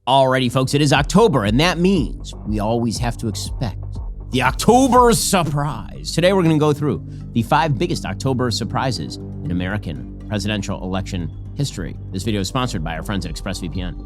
Alrighty, folks, it is October, and that means we always have to expect the October surprise. Today, we're going to go through the 5 biggest October surprises in American presidential election history. This video is sponsored by our friends at ExpressVPN.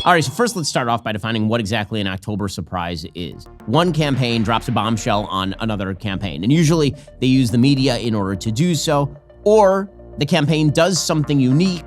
All right, so first let's start off by defining what exactly an October surprise is. One campaign drops a bombshell on another campaign, and usually they use the media in order to do so, or the campaign does something unique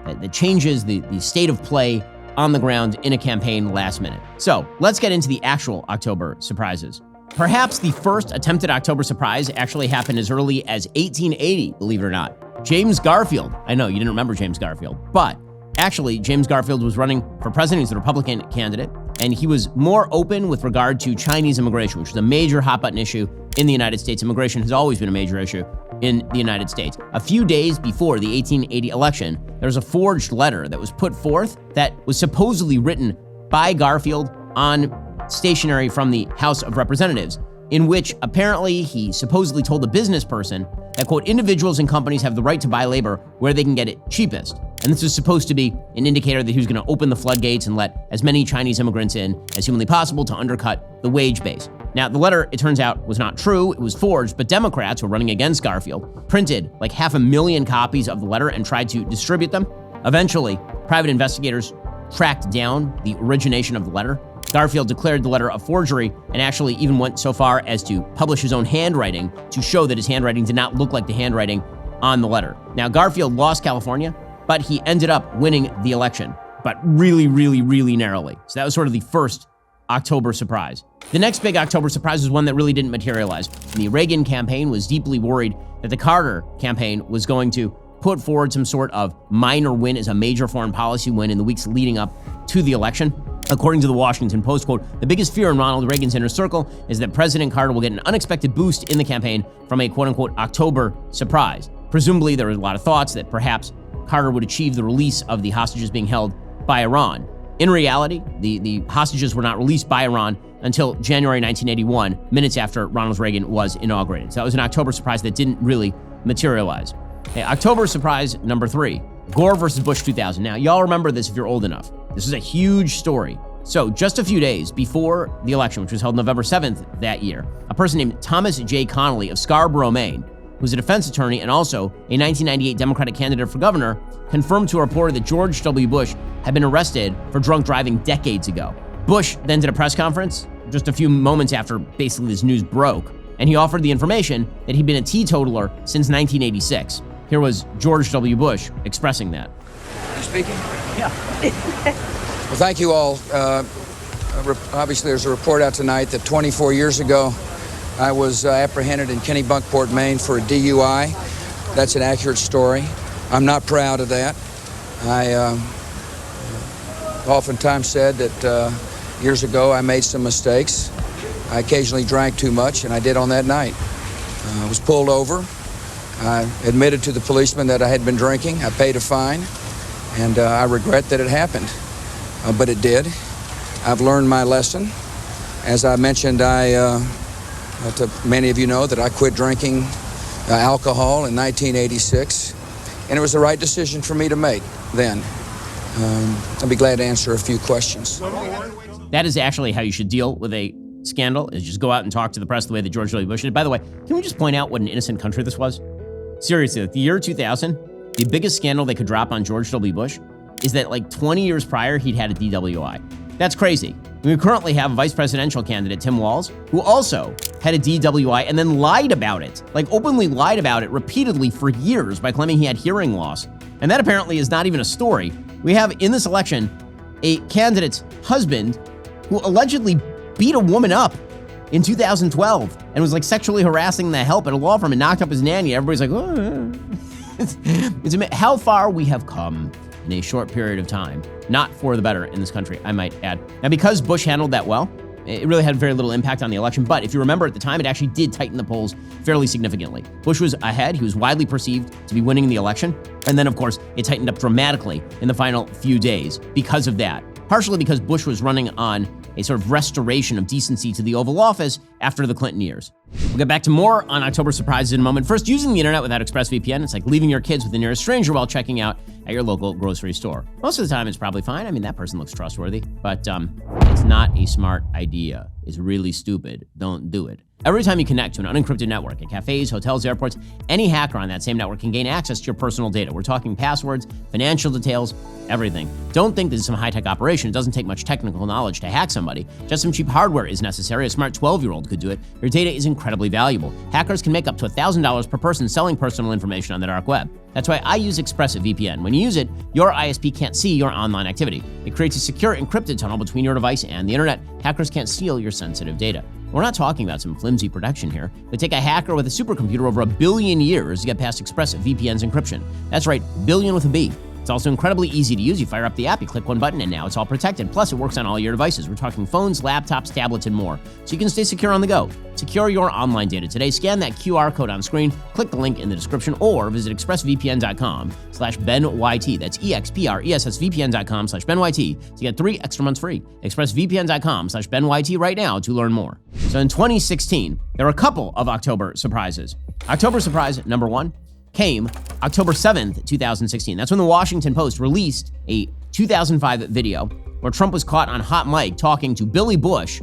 that changes the state of play on the ground in a campaign last minute. So let's get into the actual October surprises. Perhaps the first attempted October surprise actually happened as early as 1880, believe it or not. James Garfield, I know you didn't remember James Garfield, but actually James Garfield was running for president. He's the Republican candidate, and he was more open with regard to Chinese immigration, which is a major hot button issue in the United States. Immigration has always been a major issue in the United States. A few days before the 1880 election, there was a forged letter that was put forth that was supposedly written by Garfield on stationery from the House of Representatives, in which apparently he supposedly told the business person that, quote, individuals and companies have the right to buy labor where they can get it cheapest. And this was supposed to be an indicator that he was going to open the floodgates and let as many Chinese immigrants in as humanly possible to undercut the wage base. Now, the letter, it turns out, was not true. It was forged, but Democrats who were running against Garfield printed like 500,000 copies of the letter and tried to distribute them. Eventually, private investigators tracked down the origination of the letter. Garfield declared the letter a forgery and actually even went so far as to publish his own handwriting to show that his handwriting did not look like the handwriting on the letter. Now, Garfield lost California, but he ended up winning the election, but really, really, really narrowly. So that was sort of the first October surprise. The next big October surprise was one that really didn't materialize. The Reagan campaign was deeply worried that the Carter campaign was going to put forward some sort of minor win as a major foreign policy win in the weeks leading up to the election. According to the Washington Post, quote, the biggest fear in Ronald Reagan's inner circle is that President Carter will get an unexpected boost in the campaign from a quote-unquote October surprise. Presumably, there were a lot of thoughts that perhaps Carter would achieve the release of the hostages being held by Iran. In reality, the hostages were not released by Iran until January 1981, minutes after Ronald Reagan was inaugurated. So that was an October surprise that didn't really materialize. Okay, October surprise number 3, Gore versus Bush 2000. Now, y'all remember this if you're old enough. This is a huge story. So just a few days before the election, which was held November 7th that year, a person named Thomas J. Connolly of Scarborough, Maine, who's a defense attorney and also a 1998 Democratic candidate for governor, confirmed to a reporter that George W. Bush had been arrested for drunk driving decades ago. Bush then did a press conference just a few moments after basically this news broke, and he offered the information that he'd been a teetotaler since 1986. Here was George W. Bush expressing that. You speaking? Yeah. Well, thank you all. Obviously, there's a report out tonight that 24 years ago, I was apprehended in Kennebunkport, Maine for a DUI. That's an accurate story. I'm not proud of that. I oftentimes said that years ago I made some mistakes. I occasionally drank too much, and I did on that night. I was pulled over. I admitted to the policeman that I had been drinking. I paid a fine, and I regret that it happened, but it did. I've learned my lesson. As I mentioned, to many of you know that I quit drinking alcohol in 1986, and it was the right decision for me to make then. I'll be glad to answer a few questions. That is actually how you should deal with a scandal, is just go out and talk to the press the way that George W. Bush did. By the way, can we just point out what an innocent country this was? Seriously, like the year 2000, the biggest scandal they could drop on George W. Bush is that like 20 years prior, he'd had a DWI. That's crazy. We currently have a vice presidential candidate, Tim Walz, who also had a DWI and then lied about it, like openly lied about it repeatedly for years by claiming he had hearing loss. And that apparently is not even a story. We have in this election a candidate's husband who allegedly beat a woman up in 2012 and was like sexually harassing the help at a law firm and knocked up his nanny. Everybody's like, oh. It's how far we have come in a short period of time. Not for the better in this country, I might add. Now, because Bush handled that well, it really had very little impact on the election. But if you remember at the time, it actually did tighten the polls fairly significantly. Bush was ahead. He was widely perceived to be winning the election. And then, of course, it tightened up dramatically in the final few days because of that. Partially because Bush was running on a sort of restoration of decency to the Oval Office after the Clinton years. We'll get back to more on October surprises in a moment. First, using the internet without ExpressVPN, it's like leaving your kids with the nearest stranger while checking out at your local grocery store. Most of the time, it's probably fine. I mean, that person looks trustworthy, but it's not a smart idea. It's really stupid. Don't do it. Every time you connect to an unencrypted network at cafes, hotels, airports, any hacker on that same network can gain access to your personal data. We're talking passwords, financial details, everything. Don't think this is some high-tech operation. It doesn't take much technical knowledge to hack somebody. Just some cheap hardware is necessary. A smart 12-year-old could do it. Your data is incredibly valuable. Hackers can make up to $1,000 per person selling personal information on the dark web. That's why I use ExpressVPN. When you use it, your ISP can't see your online activity. It creates a secure encrypted tunnel between your device and the internet. Hackers can't steal your sensitive data. We're not talking about some flimsy protection here. It would take a hacker with a supercomputer over 1 billion years to get past ExpressVPN's encryption. That's right, billion with a B. It's also incredibly easy to use. You fire up the app, you click one button, and now it's all protected. Plus, it works on all your devices. We're talking phones, laptops, tablets, and more. So you can stay secure on the go. Secure your online data today. Scan that QR code on screen, click the link in the description, or visit expressvpn.com/BenYT. That's expressvpn.com/BenYT to get 3 extra months free. expressvpn.com/BenYT right now to learn more. So in 2016, there were a couple of October surprises. October surprise number 1 came October 7th, 2016. That's when the Washington Post released a 2005 video where Trump was caught on hot mic talking to Billy Bush,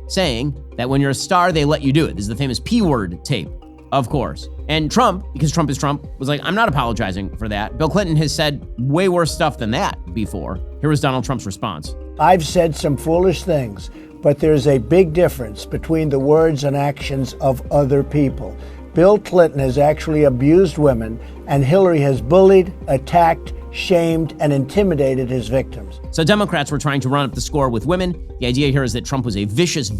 saying that when you're a star, they let you do it. This is the famous P-word tape, of course. And Trump, because Trump is Trump, was like, I'm not apologizing for that. Bill Clinton has said way worse stuff than that before. Here was Donald Trump's response. I've said some foolish things, but there's a big difference between the words and actions of other people. Bill Clinton has actually abused women, and Hillary has bullied, attacked, shamed, and intimidated his victims. So Democrats were trying to run up the score with women. The idea here is that Trump was a vicious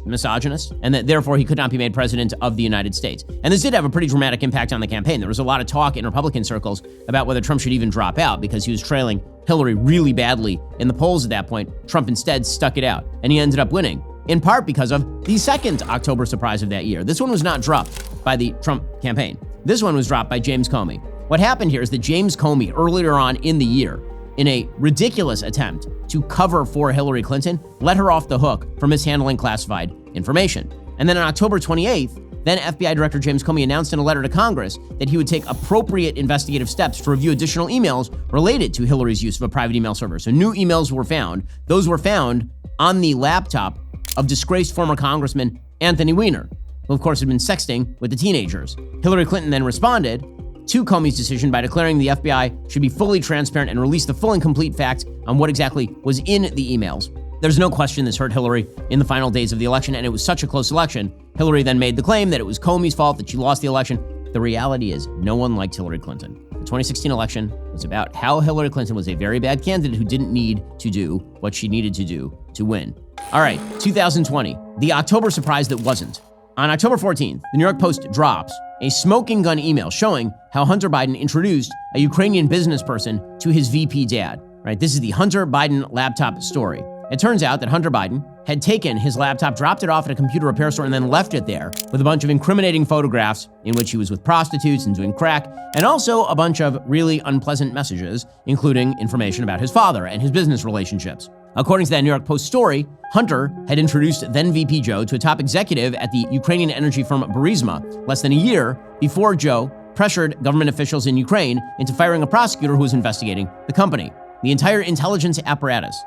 misogynist, and that therefore he could not be made president of the United States. And this did have a pretty dramatic impact on the campaign. There was a lot of talk in Republican circles about whether Trump should even drop out because he was trailing Hillary really badly in the polls at that point. Trump instead stuck it out, and he ended up winning, in part because of the second October surprise of that year. This one was not dropped by the Trump campaign. This one was dropped by James Comey. What happened here is that James Comey, earlier on in the year, in a ridiculous attempt to cover for Hillary Clinton, let her off the hook for mishandling classified information. And then on October 28th, then FBI Director James Comey announced in a letter to Congress that he would take appropriate investigative steps to review additional emails related to Hillary's use of a private email server. So new emails were found. Those were found on the laptop of disgraced former Congressman Anthony Weiner, who of course had been sexting with the teenagers. Hillary Clinton then responded to Comey's decision by declaring the FBI should be fully transparent and release the full and complete facts on what exactly was in the emails. There's no question this hurt Hillary in the final days of the election, and it was such a close election. Hillary then made the claim that it was Comey's fault that she lost the election. The reality is no one liked Hillary Clinton. The 2016 election was about how Hillary Clinton was a very bad candidate who didn't need to do what she needed to do to win. All right, 2020, the October surprise that wasn't. On October 14th, the New York Post drops a smoking gun email showing how Hunter Biden introduced a Ukrainian business person to his VP dad. Right, this is the Hunter Biden laptop story. It turns out that Hunter Biden had taken his laptop, dropped it off at a computer repair store, and then left it there with a bunch of incriminating photographs in which he was with prostitutes and doing crack, and also a bunch of really unpleasant messages, including information about his father and his business relationships. According to that New York Post story, Hunter had introduced then VP Joe to a top executive at the Ukrainian energy firm Burisma less than a year before Joe pressured government officials in Ukraine into firing a prosecutor who was investigating the company. The entire intelligence apparatus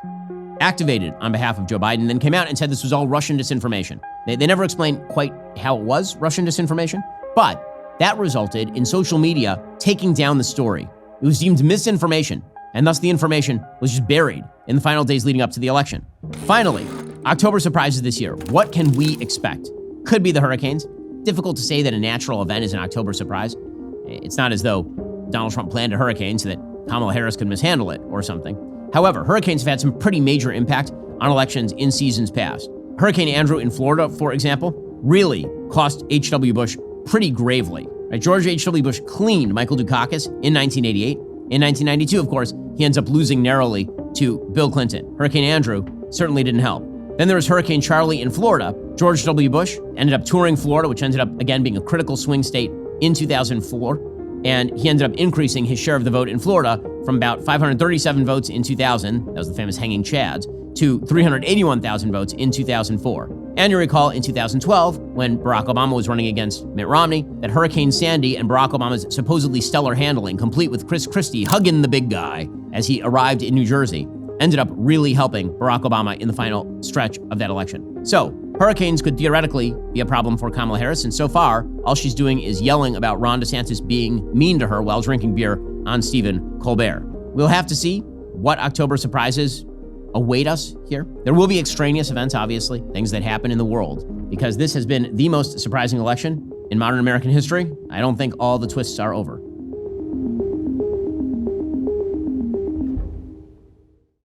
activated on behalf of Joe Biden then came out and said this was all Russian disinformation. They never explained quite how it was Russian disinformation, but that resulted in social media taking down the story. It was deemed misinformation, and thus the information was just buried in the final days leading up to the election. Finally, October surprises this year. What can we expect? Could be the hurricanes. Difficult to say that a natural event is an October surprise. It's not as though Donald Trump planned a hurricane so that Kamala Harris could mishandle it or something. However, hurricanes have had some pretty major impact on elections in seasons past. Hurricane Andrew in Florida, for example, really cost H.W. Bush pretty gravely. Right? George H.W. Bush cleaned Michael Dukakis in 1988. In 1992, of course, he ends up losing narrowly to Bill Clinton. Hurricane Andrew certainly didn't help. Then there was Hurricane Charlie in Florida. George W. Bush ended up touring Florida, which ended up, again, being a critical swing state in 2004. And he ended up increasing his share of the vote in Florida from about 537 votes in 2000, that was the famous hanging chads, to 381,000 votes in 2004. And you recall in 2012, when Barack Obama was running against Mitt Romney, that Hurricane Sandy and Barack Obama's supposedly stellar handling, complete with Chris Christie hugging the big guy as he arrived in New Jersey, ended up really helping Barack Obama in the final stretch of that election. So, hurricanes could theoretically be a problem for Kamala Harris, and so far, all she's doing is yelling about Ron DeSantis being mean to her while drinking beer on Stephen Colbert. We'll have to see what October surprises await us here. There will be extraneous events, obviously, things that happen in the world, because this has been the most surprising election in modern American history. I don't think all the twists are over.